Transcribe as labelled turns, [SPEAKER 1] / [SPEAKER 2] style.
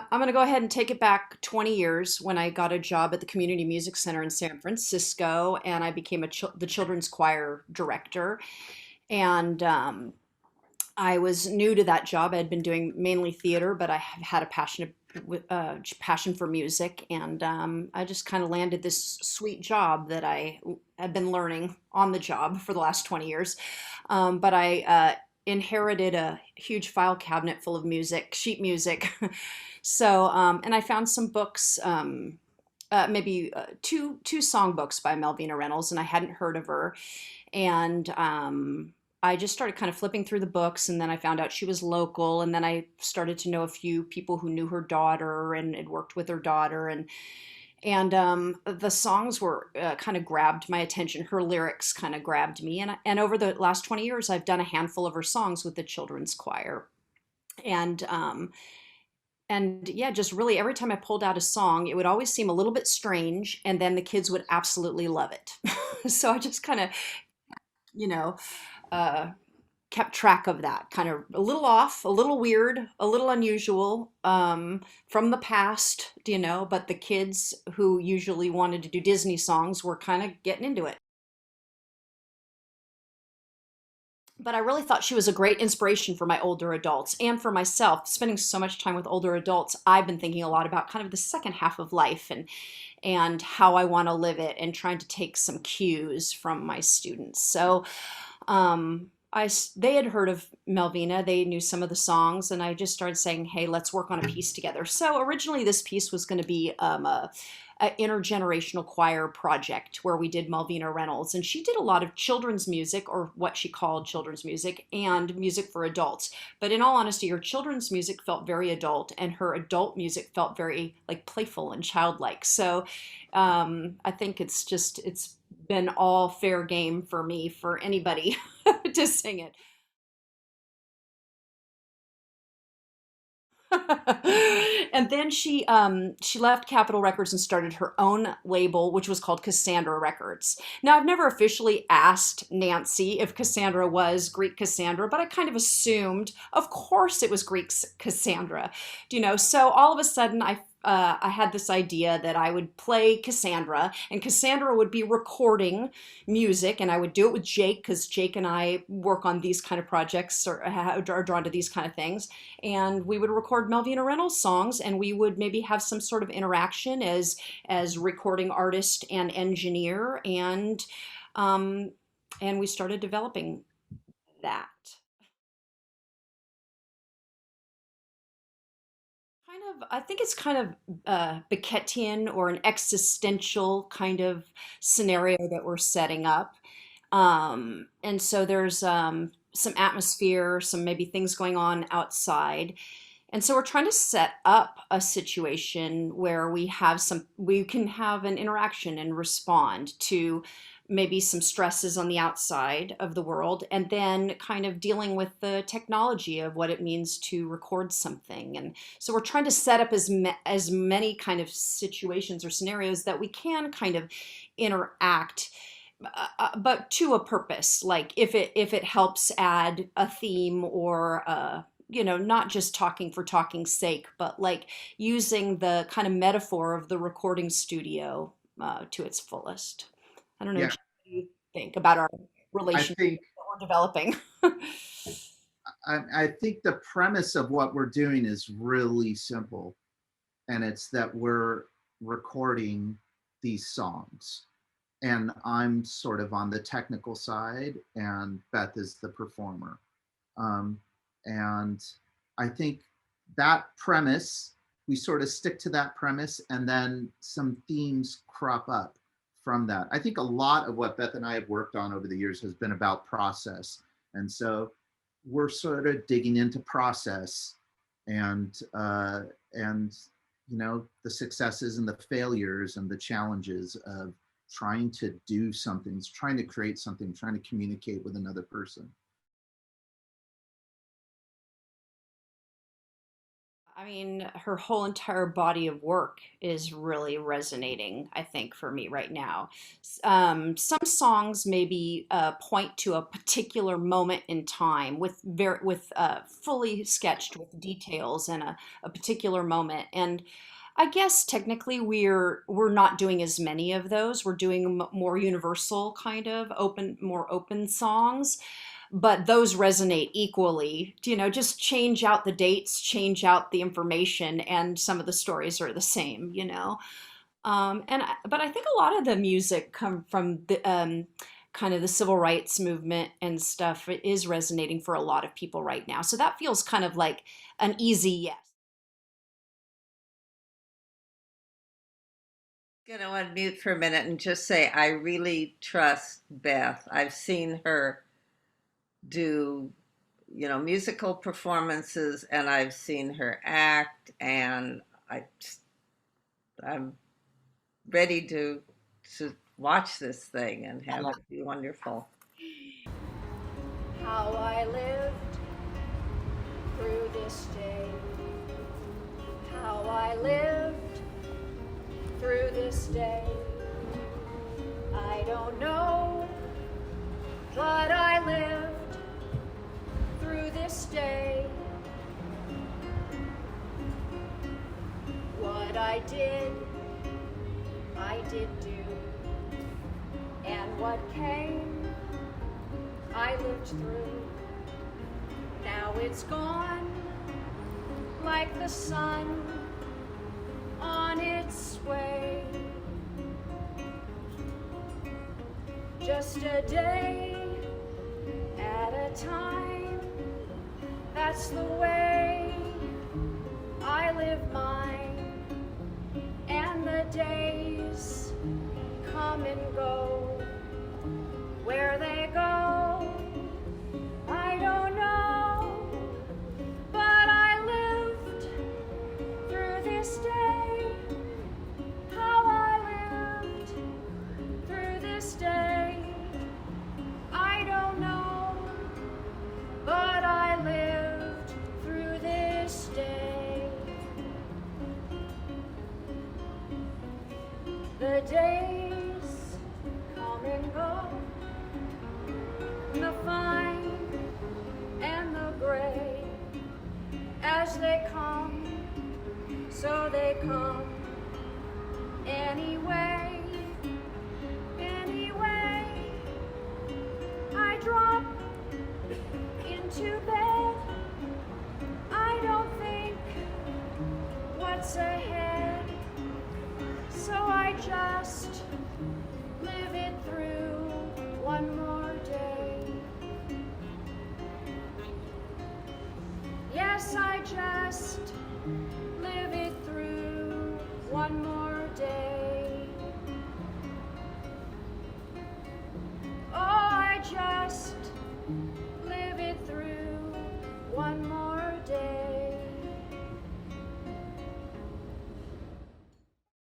[SPEAKER 1] I'm going to go ahead and take it back 20 years when I got a job at the Community Music Center in San Francisco, and I became the children's choir director. And I was new to that job. I had been doing mainly theater, but I have had a passion for music, and I just kind of landed this sweet job that I have been learning on the job for the last 20 years. But I inherited a huge file cabinet full of music, sheet music. And I found some books, maybe two song books by Malvina Reynolds, and I hadn't heard of her. And I just started kind of flipping through the books, and then I found out she was local, and then I started to know a few people who knew her daughter and had worked with her daughter, and the songs were kind of grabbed my attention. Her lyrics kind of grabbed me, and over the last 20 years, I've done a handful of her songs with the children's choir, and yeah, just really every time I pulled out a song, it would always seem a little bit strange, and then the kids would absolutely love it. So I just kind of, you know, uh, kept track of that. Kind of a little off, a little weird, a little unusual, from the past, but the kids who usually wanted to do Disney songs were kind of getting into it. But I really thought she was a great inspiration for my older adults and for myself. Spending so much time with older adults, I've been thinking a lot about kind of the second half of life and how I want to live it, and trying to take some cues from my students. So they had heard of Melvina, they knew some of the songs, and I just started saying, hey, let's work on a piece together. So originally this piece was going to be a intergenerational choir project where we did Malvina Reynolds, and she did a lot of children's music, or what she called children's music, and music for adults. But in all honesty, her children's music felt very adult, and her adult music felt very like playful and childlike. So I think it's been all fair game for me, for anybody to sing it. And then she left Capitol Records and started her own label, which was called Cassandra Records. Now, I've never officially asked Nancy if Cassandra was Greek Cassandra, but I kind of assumed, of course, it was Greek Cassandra. So all of a sudden, I had this idea that I would play Cassandra, and Cassandra would be recording music, and I would do it with Jake, because Jake and I work on these kind of projects, or are drawn to these kind of things. And we would record Malvina Reynolds songs, and we would maybe have some sort of interaction as recording artist and engineer, um, and we started developing that. I think it's kind of Beckettian, or an existential kind of scenario that we're setting up. And so there's some atmosphere, some maybe things going on outside. And so we're trying to set up a situation where we can have an interaction and respond to maybe some stresses on the outside of the world, and then kind of dealing with the technology of what it means to record something. And so we're trying to set up as many kind of situations or scenarios that we can kind of interact, but to a purpose. Like if it helps add a theme, or not just talking for talking's sake, but like using the kind of metaphor of the recording studio to its fullest. I don't know
[SPEAKER 2] Yeah,
[SPEAKER 1] what you think about our
[SPEAKER 2] I
[SPEAKER 1] relationship
[SPEAKER 2] think
[SPEAKER 1] that we're developing.
[SPEAKER 2] I think the premise of what we're doing is really simple, and it's that we're recording these songs, and I'm sort of on the technical side, and Beth is the performer. Um, and I think that premise, we sort of stick to that premise, and then some themes crop up from that. I think a lot of what Beth and I have worked on over the years has been about process. And so we're sort of digging into process, and the successes and the failures and the challenges of trying to do something, trying to create something, trying to communicate with another person.
[SPEAKER 1] I mean, her whole entire body of work is really resonating, I think, for me right now. Some songs maybe point to a particular moment in time with fully sketched with details and a particular moment. And I guess technically we're not doing as many of those. We're doing more universal kind of more open songs, but those resonate equally. Just change out the dates, change out the information, and some of the stories are the same. But I think a lot of the music come from the kind of the civil rights movement and stuff is resonating for a lot of people right now. So that feels kind of like an easy yes.
[SPEAKER 3] Going to unmute for a minute and just say I really trust Beth. I've seen her do, musical performances, and I've seen her act, and I'm ready to watch this thing and have it be wonderful.
[SPEAKER 4] How I lived through this day. How I lived through this day. I don't know, but I lived through this day. What I did do. And what came, I lived through. Now it's gone, like the sun on its way. Just a day at a time, that's the way I live mine. And the days come and go, where they go, I don't know, but I lived through this day. How I lived through this day, I don't know, but I lived through this day. The days come and go, the fine and the gray. As they come, so they come. Anyway, I drop into bed. I don't think what's ahead, so I just live it through one more day. Yes, I just live it through one more